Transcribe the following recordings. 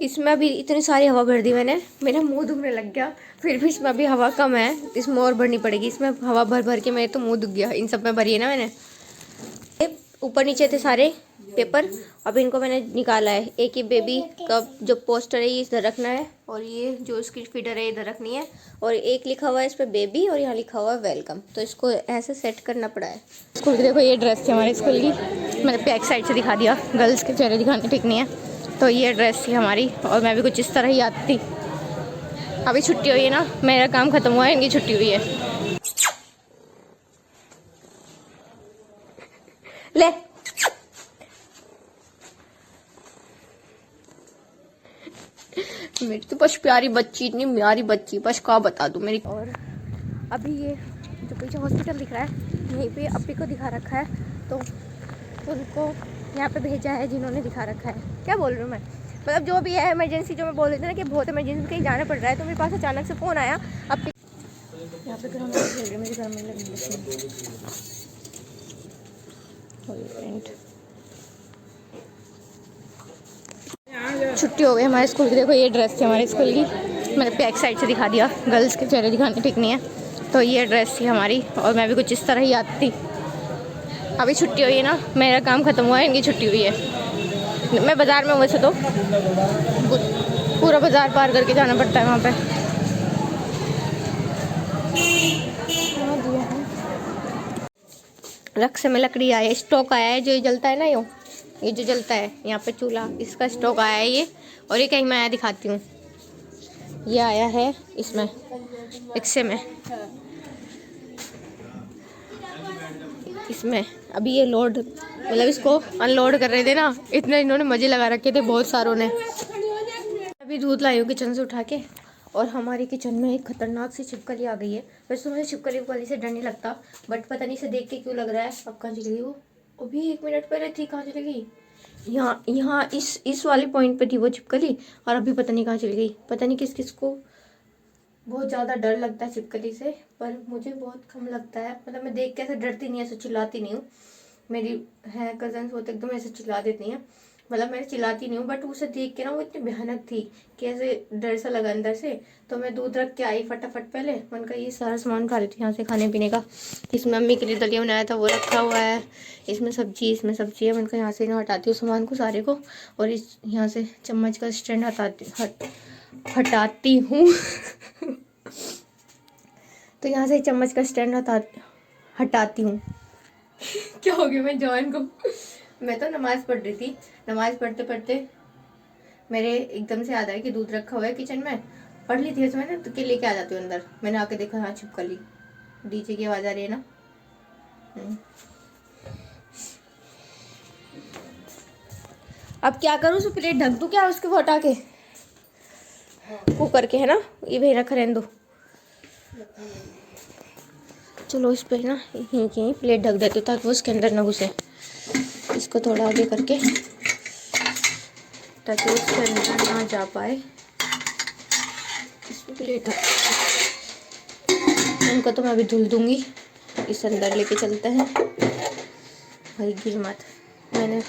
इसमें अभी इतनी सारी हवा भर दी मैंने, मेरा मुंह दुखने लग गया। फिर भी इसमें अभी हवा कम है, इसमें और भरनी पड़ेगी। इसमें हवा भर भर के मेरे तो मुंह दुख गया। इन सब में भरी है ना मैंने। ऊपर नीचे थे सारे पेपर, अब इनको मैंने निकाला है। एक ही बेबी का जो पोस्टर है ये इधर रखना है, और ये जो इसकी फीडर है इधर रखनी है, और एक लिखा हुआ है इस पर बेबी, और यहाँ लिखा हुआ है वेलकम। तो इसको ऐसे सेट करना पड़ा है। स्कूल की देखो ये ड्रेस थी हमारे स्कूल की, मैंने बैक साइड से दिखा दिया, गर्ल्स के चेहरे दिखाने ठीक नहीं है। तो ये ड्रेस थी हमारी, और मैं भी कुछ इस तरह ही आती थी। अभी छुट्टी हुई है ना, मेरा काम खत्म हुआ है, इनकी छुट्टी हुई है। ले मेरी तो बस प्यारी बच्ची, इतनी प्यारी बच्ची, बस क्या बता दूं मेरी। और अभी ये जो पीछे हॉस्पिटल दिख रहा है, यहीं पे अपी को दिखा रखा है, तो उनको यहाँ पे भेजा है जिन्होंने दिखा रखा है। क्या बोल रही हूँ मैं, मतलब जो भी है इमरजेंसी, जो मैं बोल रही थी ना कि बहुत इमरजेंसी कहीं जाना पड़ रहा है, तो मेरे पास अचानक से फ़ोन आया। अब यहाँ पे घर में मेरे घर में लगी छुट्टी हो गई हमारे स्कूल की। देखो ये ड्रेस थी हमारे स्कूल की, मैंने बैक साइड से दिखा दिया, गर्ल्स के चेहरे दिखाने ठीक नहीं है। तो ये ड्रेस थी हमारी, और मैं भी कुछ इस तरह ही आती थी। अभी छुट्टी हुई है ना, मेरा काम खत्म हुआ है, इनकी छुट्टी हुई है। मैं बाज़ार में हूँ वैसे तो, पूरा बाज़ार पार करके जाना पड़ता है वहाँ पे। रक्स में लकड़ी आया है, स्टॉक आया है, जो जलता है ना, ये जो जलता है यहाँ पे चूल्हा, इसका स्टॉक आया है ये। और ये कहीं मैं आया दिखाती हूँ, ये आया है इसमें रिक्शे में, इसमें अभी ये लोड, मतलब इसको अनलोड कर रहे थे ना, इतने इन्होंने मज़े लगा रखे थे बहुत सारों ने। अभी दूध लाई हूँ किचन से उठा के, और हमारी किचन में एक खतरनाक सी छिपकली आ गई है। वैसे तो मुझे छिपकली वाली से डर नहीं लगता, बट पता नहीं से देख के क्यों लग रहा है। अब कहाँ चली गई वो? अभी 1 मिनट पहले थी, कहाँ चली गई? यहाँ यहाँ इस वाले पॉइंट पे थी वो छिपकली, और अभी पता नहीं कहाँ चली गई। पता नहीं किस किस को बहुत ज़्यादा डर लगता है छिपकली से, पर मुझे बहुत कम लगता है। मतलब मैं देख के ऐसे डरती नहीं, ऐसे चिल्लाती नहीं हूँ। मेरी है कजन, वो तो एकदम ऐसे चिल्ला देती हैं, मतलब मैं चिल्लाती नहीं हूँ, बट उसे देख के ना वो इतनी भयानक थी कि ऐसे डर सा लगा अंदर से। तो मैं दूध रख के आई फटाफट, पहले मन का ये सारा सामान खा लेती हूँ यहाँ से खाने पीने का। इसमें मम्मी के लिए दलिया बनाया था वो रखा हुआ है, इसमें सब्जी है। मैं यहाँ से ना हटाती हूँ सामान को सारे को, और इस यहाँ से चम्मच का स्टैंड हटाती हूँ तो यहाँ से चम्मच का स्टैंड हटाती हूँ क्या हो गया मैं जवान को? मैं तो नमाज पढ़ रही थी, नमाज पढ़ते पढ़ते मेरे एकदम से याद आया कि दूध रखा हुआ है किचन में। पढ़ ली थी उसमें ना, तो के लेके आ जाती हूँ अंदर। मैंने आके देखा, हाँ छिपकली। डीजे की आवाज आ रही है ना। अब क्या करूँ, उस प्लेट ढक दूँ क्या उसके, वो हटा के कुकर के, है ना, ये भी रख रहने दो। चलो इस पर ना यहीं प्लेट ढक देती हूँ ताकि वो उसके अंदर ना घुसे। इसको थोड़ा आगे करके ताकि उसके अंदर ना जा पाए। इसमें प्लेट उनको तो मैं अभी धुल दूंगी। इस अंदर लेके चलते हैं भाई, गिर मत। मैंने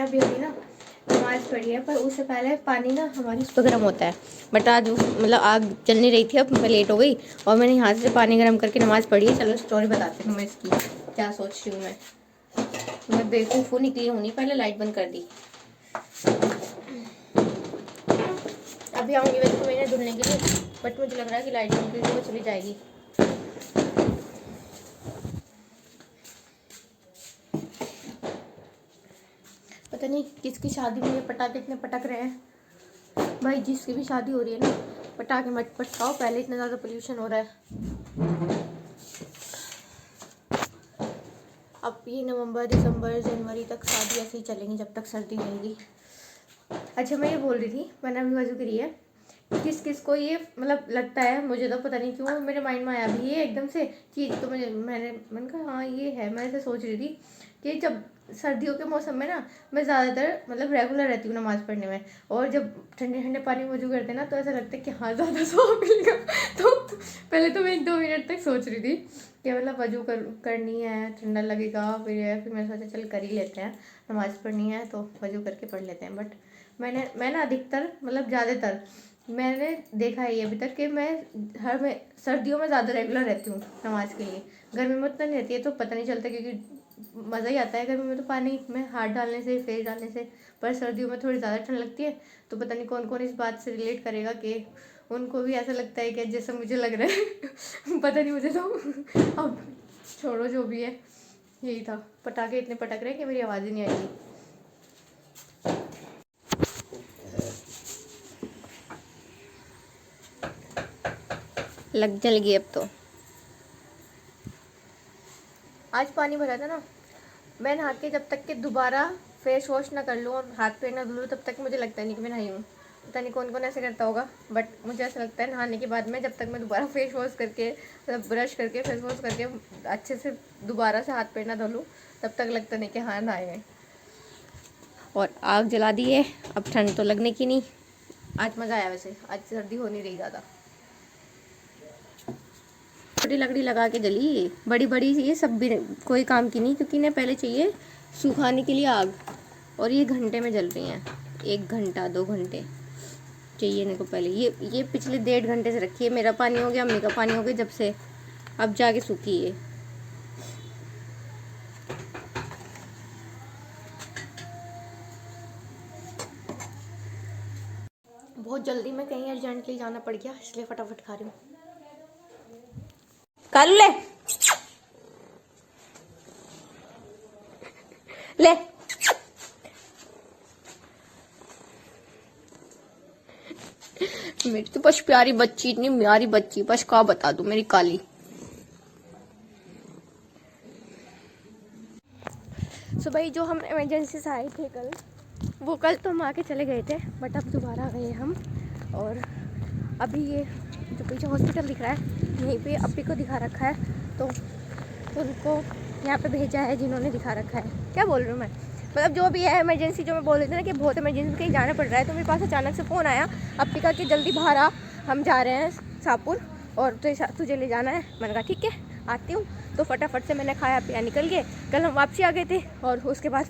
अभी ना नमाज पढ़ी है, पर उससे पहले पानी ना हमारी उस पर गर्म होता है। बट आज मतलब आग जल नहीं रही थी, अब मैं लेट हो गई और मैंने यहाँ से पानी गर्म करके नमाज पढ़ी है। चलो स्टोरी बताती हूँ मैं इसकी, क्या सोच रही हूँ मैं बेवकूफ़ निकली हूँ, नहीं पहले लाइट बंद कर दी। अभी आऊँगी वैसे तो मैंने धुलने के लिए, बट मुझे लग रहा है कि लाइट बंद करके वो चली जाएगी। पता नहीं किसकी शादी में ये पटाखे इतने पटक रहे हैं भाई। जिसकी भी शादी हो रही है ना, पटाखे मत पटकाओ, पहले इतना ज़्यादा पोल्यूशन हो रहा है। अब ये नवंबर दिसंबर जनवरी तक शादी ऐसे ही चलेंगी जब तक सर्दी रहेगी। अच्छा मैं ये बोल रही थी, मैंने अभी वजू करी है, किस किस को ये मतलब लगता है, मुझे तो पता नहीं क्यों मेरे माइंड में आया भी ये एकदम से चीज़। तो मैंने कहा हाँ ये है। मैं ऐसे सोच रही थी कि जब सर्दियों के मौसम में ना मैं ज़्यादातर मतलब रेगुलर रहती हूँ नमाज़ पढ़ने में, और जब ठंडे ठंडे पानी में वजू करते ना तो ऐसा लगता है कि हाँ ज़्यादा स्वाब मिलेगा। तो पहले तो मैं 1-2 मिनट तक सोच रही थी, कि मतलब वजू करनी है, ठंडा लगेगा, फिर मैंने सोचा चल कर ही लेते हैं, नमाज़ पढ़नी है तो वजू करके पढ़ लेते हैं। बट मैं ना अधिकतर मतलब ज़्यादातर मैंने देखा है ये अभी तक कि मैं सर्दियों में ज़्यादा रेगुलर रहती हूँ नमाज के लिए। गर्मी में उतना नहीं रहती है तो पता नहीं चलता, क्योंकि मज़ा ही आता है गर्मी में तो पानी में हाथ डालने से, फेस डालने से। पर सर्दियों में थोड़ी ज़्यादा ठंड लगती है, तो पता नहीं कौन कौन इस बात से रिलेट करेगा कि उनको भी ऐसा लगता है कि जैसा मुझे लग रहा है। पता नहीं मुझे तो। अब छोड़ो जो भी है, यही था। पटाखे इतने पटक रहे हैं कि मेरी आवाज़ ही नहीं आएगी। लग जल गई अब तो। आज पानी भरा था ना, मैं नहा के जब तक कि दोबारा फेस वॉश ना कर लूँ और हाथ पैर ना धो लूँ तब तक मुझे लगता नहीं कि मैं नहाई हूँ। पता नहीं कौन कौन ऐसे करता होगा, बट मुझे ऐसा लगता है नहाने के बाद में जब तक मैं दोबारा फेस वॉश करके, मतलब ब्रश करके फेस वॉश करके अच्छे से दोबारा से हाथ पैर ना धो लूँ तब तक लगता नहीं कि हाँ नहाए हैं। और आग जला दी है, अब ठंड तो लगने की नहीं। आज मज़ा आया, वैसे आज सर्दी हो नहीं रही ज़्यादा। छोटी लकड़ी लगा के जली, बड़ी बड़ी ये सब भी कोई काम की नहीं, क्योंकि इन्हें पहले चाहिए सुखाने के लिए आग, और ये घंटे में जल रही हैं। 1 घंटा 2 घंटे चाहिए इनको पहले। ये पिछले 1.5 घंटे से रखी है। मेरा पानी हो गया, अम्मी का पानी हो गया जब से, अब जाके सूखी है। बहुत जल्दी में कहीं अर्जेंटली जाना पड़ गया, इसलिए फटाफट खा रही हूँ। कालू ले ले। मेरी तो बस प्यारी बच्ची, इतनी प्यारी बच्ची, बस क्या बता दूं, मेरी काली। सुबह जो हम इमरजेंसी से आए थे कल, वो कल तो हम आके चले गए थे, बट अब दोबारा गए हम। और अभी ये जो पीछे हॉस्पिटल दिख रहा है, यहीं पे अपी को दिखा रखा है, तो उनको यहाँ पे भेजा है जिन्होंने दिखा रखा है। क्या बोल रही हूँ मैं, मतलब जो भी है इमरजेंसी, जो मैं बोल रही थी ना कि बहुत इमरजेंसी कहीं जाना पड़ रहा है, तो मेरे पास अचानक से फ़ोन आया अपी का कि जल्दी बाहर आ, हम जा रहे हैं शाहपुर और तुझे ले जाना है। मैंने कहा ठीक है आती हूँ। तो फटाफट से मैंने खाया पिया निकल गए। कल हम वापसी आ गए थे और उसके बाद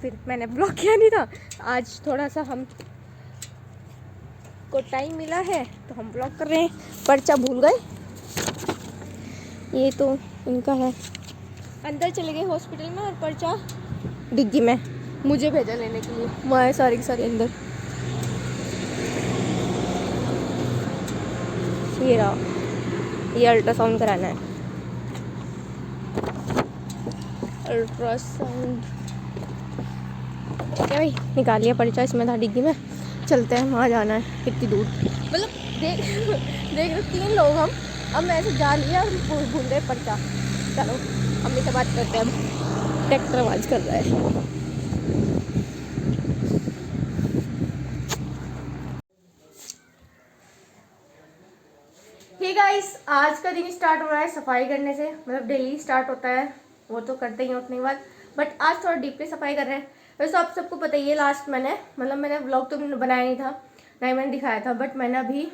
फिर मैंने ब्लॉग किया नहीं था। आज थोड़ा सा हम को टाइम मिला है तो हम ब्लॉग कर रहे हैं। पर्चा भूल गए, ये तो इनका है। अंदर चले गए हॉस्पिटल में और पर्चा डिग्गी में मुझे भेजा लेने के लिए। वहाँ सारी की सारी अंदर। ये रहा, ये अल्ट्रासाउंड कराना है। अल्ट्रासाउंड क्या भाई, निकाल लिया पर्चा, इसमें था डिग्गी में। चलते हैं, वहाँ जाना है। कितनी दूर, मतलब देख रहे 3 लोग हम, अब मैं ऐसे जा लिया और भूल गए पर्चा। चलो अम्मी से बात करते हैं। अब ट्रैक्टर आवाज कर रहा है। हे गाइस, आज का दिन स्टार्ट हो रहा है सफाई करने से। मतलब डेली स्टार्ट होता है, वो तो करते ही हैं उठने के बाद, बट आज थोड़ा डीपली सफाई कर रहे हैं। वैसे आप सबको पता ही है, लास्ट मैंने व्लॉग तो बनाया नहीं था, ना ही मैंने दिखाया था, बट मैंने अभी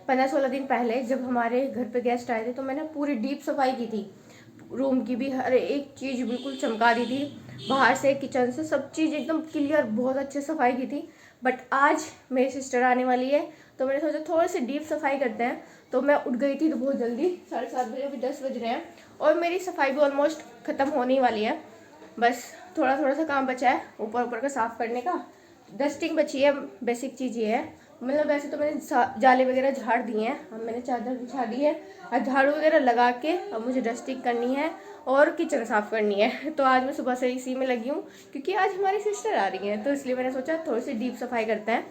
15-16 दिन पहले जब हमारे घर पे गेस्ट आए थे तो मैंने पूरी डीप सफाई की थी। रूम की भी हर एक चीज़ बिल्कुल चमका दी थी, बाहर से किचन से सब चीज़ एकदम क्लियर, बहुत अच्छे सफाई की थी। बट आज मेरी सिस्टर आने वाली है तो मैंने सोचा थोड़ी सी डीप सफाई करते हैं। तो मैं उठ गई थी तो बहुत जल्दी, 7:30 बजे, अभी 10 बज रहे हैं और मेरी सफाई भी ऑलमोस्ट ख़त्म होने वाली है। बस थोड़ा थोड़ा सा काम बचा है ऊपर का साफ़ करने का, डस्टिंग बची है। बेसिक चीज़ ये है, मतलब वैसे तो मैंने जाले वगैरह झाड़ दिए हैं, अब मैंने चादर बिछा दी है, अब झाड़ू वगैरह लगा के अब मुझे डस्टिंग करनी है और किचन साफ़ करनी है। तो आज मैं सुबह से इसी में लगी हूँ क्योंकि आज हमारी सिस्टर आ रही है, तो इसलिए मैंने सोचा थोड़ी सी डीप सफाई करते हैं।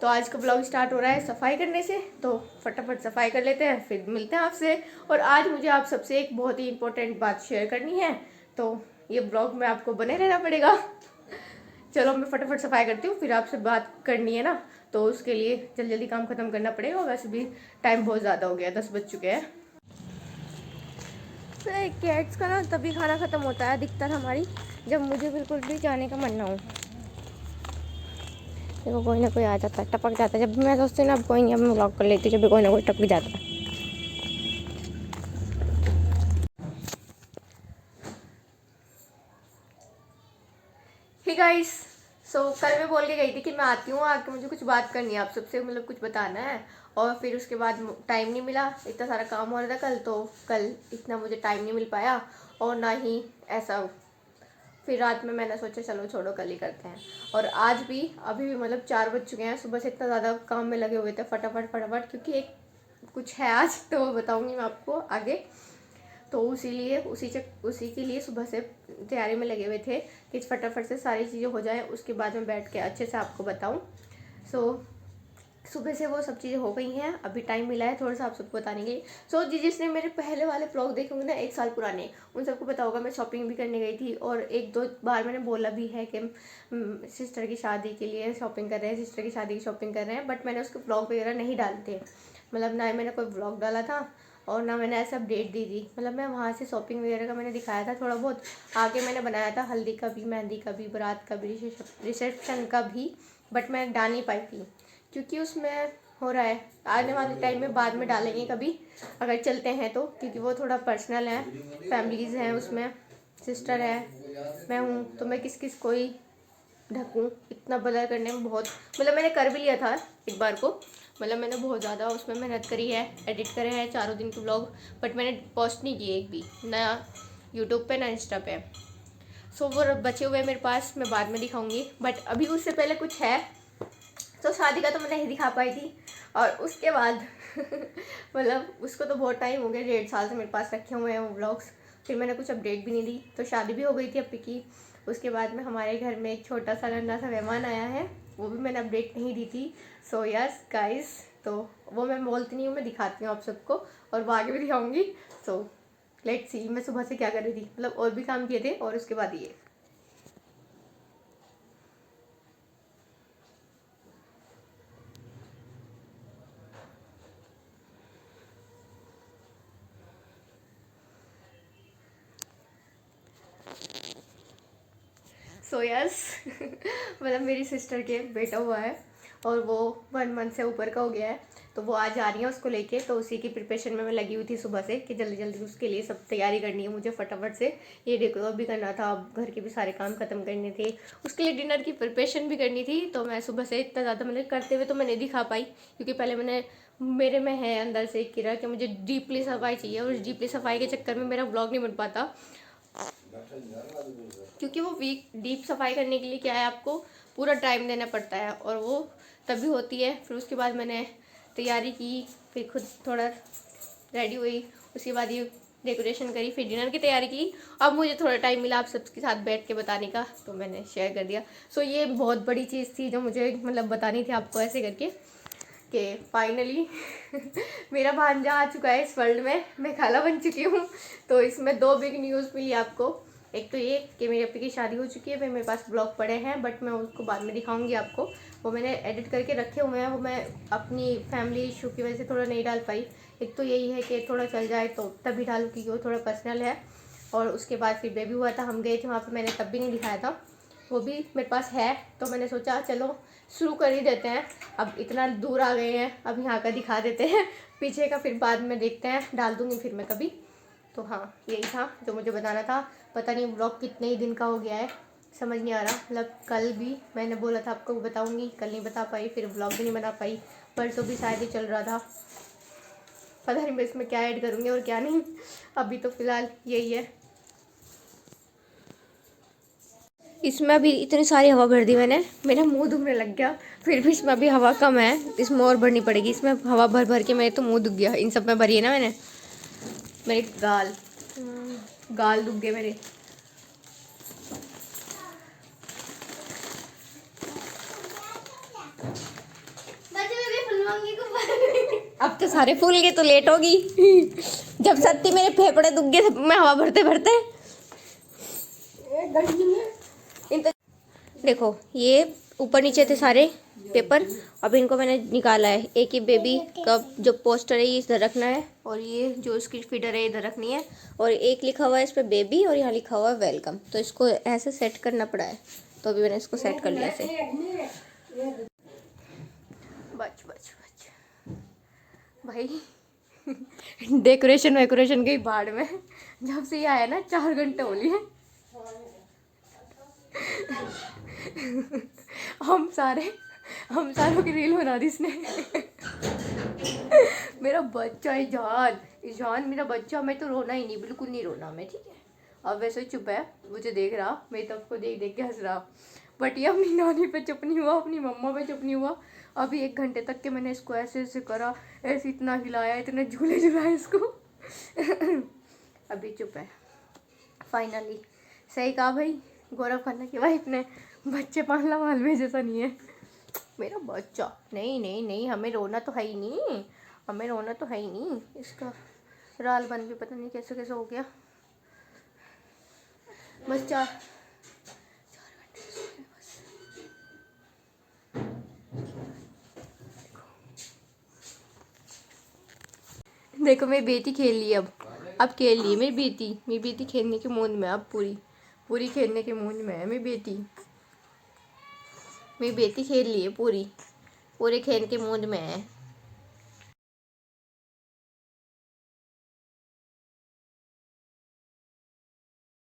तो आज का ब्लॉग स्टार्ट हो रहा है सफाई करने से, तो फटाफट सफाई कर लेते हैं, फिर मिलते हैं आपसे। और आज मुझे आप सबसे एक बहुत ही इंपॉर्टेंट बात शेयर करनी है, तो ये ब्लॉग में आपको बने रहना पड़ेगा। चलो मैं फटाफट सफाई करती हूँ, फिर आपसे बात करनी है ना, तो उसके लिए जल्दी जल्दी काम खत्म करना पड़ेगा। वैसे भी टाइम बहुत ज़्यादा हो गया, 10 बज चुके हैं। कैट्स का ना तभी खाना ख़त्म होता है अधिकतर हमारी, जब मुझे बिल्कुल भी जाने का मन ना हो। देखो कोई ना कोई आ जाता है, टपक जाता है। जब मैं सोचती हूँ ना अब कोई नहीं, अब मैं व्लॉग कर लेती हूँ, जब भी कोई ना कोई टपक जाता है। हे गाइस, सो कल मैं बोल के गई थी कि मैं आती हूँ, आके मुझे कुछ बात करनी है आप सबसे, मतलब कुछ बताना है। और फिर उसके बाद टाइम नहीं मिला, इतना सारा काम हो रहा था कल, तो कल इतना मुझे टाइम नहीं मिल पाया। और ना ही ऐसा, फिर रात में मैंने सोचा चलो छोड़ो कल ही करते हैं। और आज भी अभी भी मतलब 4 बज चुके हैं, सुबह से इतना ज़्यादा काम में लगे हुए थे, फटाफट फटाफट, क्योंकि एक कुछ है आज, तो वो बताऊँगी मैं आपको आगे। तो उसी के लिए सुबह से तैयारी में लगे हुए थे कि फटाफट से सारी चीज़ें हो जाए, उसके बाद में बैठ के अच्छे से आपको बताऊं। सुबह से वो सब चीज़ें हो गई हैं, अभी टाइम मिला है थोड़ा सा आप सबको बताने के लिए। जिसने मेरे पहले वाले ब्लॉग देखे होंगे ना 1 साल पुराने, उन सबको पता होगा मैं शॉपिंग भी करने गई थी। और 1-2 बार मैंने बोला भी है कि सिस्टर की शादी के लिए शॉपिंग कर रहे हैं, सिस्टर की शादी की शॉपिंग कर रहे हैं, बट मैंने उसके ब्लॉग वगैरह नहीं डाले थे। मतलब ना ही मैंने कोई ब्लॉग डाला था और ना मैंने ऐसा अपडेट दी थी। मतलब मैं वहाँ से शॉपिंग वगैरह का मैंने दिखाया था थोड़ा बहुत, आगे मैंने बनाया था हल्दी का भी, मेहंदी का भी, बारात का भी, रिसेप्शन का भी, बट मैं डाल नहीं पाई थी क्योंकि उसमें हो रहा है आने वाले टाइम में, बाद में डालेंगे कभी अगर चलते हैं तो, क्योंकि वो थोड़ा पर्सनल है, फैमिलीज़ हैं उसमें, सिस्टर है, मैं हूँ, तो मैं किस किस को ही ढकूँ, इतना ब्लर करने में बहुत, मतलब मैंने कर भी लिया था एक बार को, मतलब मैंने बहुत ज़्यादा उसमें मेहनत करी है, एडिट करे हैं 4 दिन के ब्लॉग, बट मैंने पोस्ट नहीं किए एक भी, ना यूट्यूब पे ना इंस्टा पे। सो वो बचे हुए मेरे पास, मैं बाद में दिखाऊंगी, बट अभी उससे पहले कुछ है। तो शादी का तो मैं नहीं दिखा पाई थी, और उसके बाद मतलब उसको तो बहुत टाइम हो गया, 1.5 साल से मेरे पास रखे हुए हैं वो ब्लॉग्स, फिर मैंने कुछ अपडेट भी नहीं दी। तो शादी भी हो गई थी अपनी की, उसके बाद में हमारे घर में एक छोटा सा नन्हा सा मेहमान आया है, वो भी मैंने अपडेट नहीं दी थी। सो यस गाइस, तो वो मैं बोलती नहीं हूँ, मैं दिखाती हूँ आप सबको, और वो आगे भी दिखाऊंगी। सो लेट्स सी मैं सुबह से क्या कर रही थी, मतलब और भी काम किए थे, और उसके बाद ये। सो यस मतलब मेरी सिस्टर के बेटा हुआ है, और वो 1 मंथ से ऊपर का हो गया है, तो वो आज आ रही है उसको लेके, तो उसी की प्रिपरेशन में मैं लगी हुई थी सुबह से कि जल्दी जल्दी उसके लिए सब तैयारी करनी है मुझे फटाफट से, ये डेकोर भी करना था, घर के भी सारे काम खत्म करने थे, उसके लिए डिनर की प्रिपरेशन भी करनी थी। तो मैं सुबह से इतना ज़्यादा मैंने करते हुए तो मैं नहीं दिखा पाई, क्योंकि पहले मेरे में है अंदर से एक किरा कि मुझे डीपली सफाई चाहिए, और उस डीपली सफाई के चक्कर में मेरा ब्लॉग नहीं बन पाता, क्योंकि वो वीक डीप सफाई करने के लिए क्या है, आपको पूरा टाइम देना पड़ता है, और वो तभी होती है। फिर उसके बाद मैंने तैयारी की, फिर खुद थोड़ा रेडी हुई, उसके बाद ये डेकोरेशन करी, फिर डिनर की तैयारी की। अब मुझे थोड़ा टाइम मिला आप सबके साथ बैठ के बताने का, तो मैंने शेयर कर दिया। सो ये बहुत बड़ी चीज़ थी जो मुझे मतलब बतानी थी आपको ऐसे करके, कि फाइनली मेरा भांजा आ चुका है इस वर्ल्ड में, मैं खाला बन चुकी हूँ। तो इसमें 2 बिग न्यूज़ मिली आपको, एक तो ये कि मेरे अपनी की शादी हो चुकी है, फिर मेरे पास ब्लॉग पड़े हैं, बट मैं उसको बाद में दिखाऊंगी आपको, वो मैंने एडिट करके रखे हुए हैं, वो मैं अपनी फैमिली इशू की वजह से थोड़ा नहीं डाल पाई। एक तो यही है कि थोड़ा चल जाए तो तभी डालूँ, क्योंकि वो थोड़ा पर्सनल है। और उसके बाद फिर बेबी हुआ था, हम गए थे वहाँ पर, मैंने तब भी नहीं दिखाया था, वो भी मेरे पास है, तो मैंने सोचा चलो शुरू कर ही देते हैं, अब इतना दूर आ गए हैं, अब यहाँ का दिखा देते हैं, पीछे का फिर बाद में देखते हैं, डाल दूँगी फिर मैं कभी। तो हाँ, यही था जो मुझे बताना था। पता नहीं ब्लॉग कितने ही दिन का हो गया है, समझ नहीं आ रहा, मतलब कल भी मैंने बोला था आपको बताऊँगी, कल नहीं बता पाई, फिर ब्लॉग भी नहीं बना पाई, परसों भी शायद ही चल रहा था, पता नहीं मैं इसमें क्या ऐड करूँगी और क्या नहीं। अभी तो फ़िलहाल यही है। इसमें अभी इतनी सारी हवा भर दी मैंने, मेरा मुंह दुखने लग गया, फिर भी इसमें अभी हवा कम है, इसमें और भरनी पड़ेगी, इसमें हवा भर भर के मेरे तो मुंह दुख गया, इन सब में भरी है ना मैंने, मेरे गाल दुख गए मेरे। अब तो सारे फूल गए तो लेट होगी। जब सत्ती मेरे फेफड़े दुख गए मैं हवा भरते भरते। देखो ये ऊपर नीचे थे सारे पेपर, अब इनको मैंने निकाला है, एक ही बेबी का जो पोस्टर है ये इधर रखना है, और ये जो उसकी फीडर है इधर रखनी है, और एक लिखा हुआ है इस पर बेबी, और यहाँ लिखा हुआ है वेलकम, तो इसको ऐसे सेट करना पड़ा है, तो अभी मैंने इसको सेट कर लिया ऐसे। बच बच बच भाई डेकोरेशन वेकोरेशन गई बाढ़ में, जब से ये आया ना 4 घंटे हो लिए। हम सारों की रील बना दी इसने। मेरा बच्चा ईजान, ईजान मेरा बच्चा, मैं तो रोना ही नहीं, बिल्कुल नहीं रोना मैं, ठीक है। अब वैसे चुप है, मुझे देख रहा, मेरी तरफ को देख देख के हंस रहा, बट ये अपनी नानी पे चुप नहीं हुआ, अपनी मम्मा पे चुप नहीं हुआ। अभी 1 घंटे तक के मैंने इसको ऐसे ऐसे करा, ऐसे इतना हिलाया, इतने झूले झुलाए इसको। अभी चुप है फाइनली। सही कहा भाई गौरव खन्ना की वाइफ ने, बच्चे पालना मालवे जैसा नहीं है मेरा बच्चा। नहीं नहीं नहीं, हमें रोना तो है ही नहीं, हमें रोना तो है ही नहीं। इसका राल बन भी पता नहीं कैसे कैसे हो गया। बस 4 घंटे सोए बस। देखो मेरी बेटी खेल रही है, अब खेल रही है मेरी बेटी खेलने के मूड में, अब पूरी खेलने के मूड में है मेरी बेटी खेल रही है, पूरे खेल के मूड में है।